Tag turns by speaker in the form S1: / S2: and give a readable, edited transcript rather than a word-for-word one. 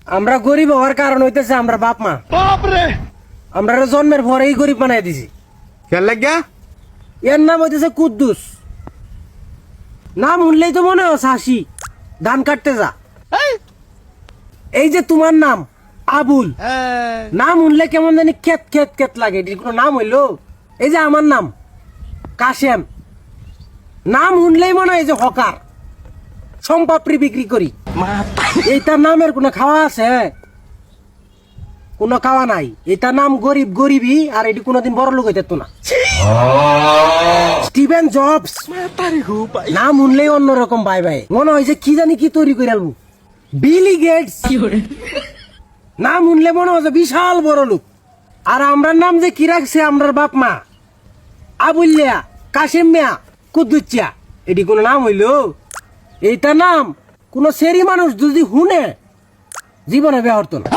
S1: আমরা গরিব হওয়ার কারণ হইতেছে আমরা বাপ মা। আমরা জন্মের পরেই গরিব বানাই দিছি।
S2: খেয়াল লাগিয়া
S1: এর নাম হইতেছে কুদ্দুস। নাম শুনলেই তো মনে হয় হাসি, ধান কাটতে যা। এই যে তোমার নাম আবুল, নাম শুনলে কেমন জানি খেত খেত খেত লাগে। এটির কোনো নাম হইলো? এই যে আমার নাম কাশেম, নাম শুনলেই মনে হয় যে হকার, সম্পাপড়ি বিক্রি করি। এইটার নামের কোনো খাওয়া আছে? কোনো খাওয়া নাই। এটার নাম গরিব গরিবই, আর এটি কোনোদিন বড় লোক হইতে না। স্টিভেন জবস, নাম শুনলেই অন্যরকম বাই বাই, মনে হয় যে কি জানি কি তৈরি করে আলবো। বিলি গেটস, নাম শুনলে মনে হয় যে বিশাল বড় লোক। আর আমরার নাম যে কি রাখছে আমরার বাপ মা, আবুল্লিয়া, কাশেম মিয়া, কুদ্দুচ্চা, এটি কোনো নাম হইল? এইটা নাম কোন সেরি মানুষ যদি শুনে জীবনে ব্যবহার না।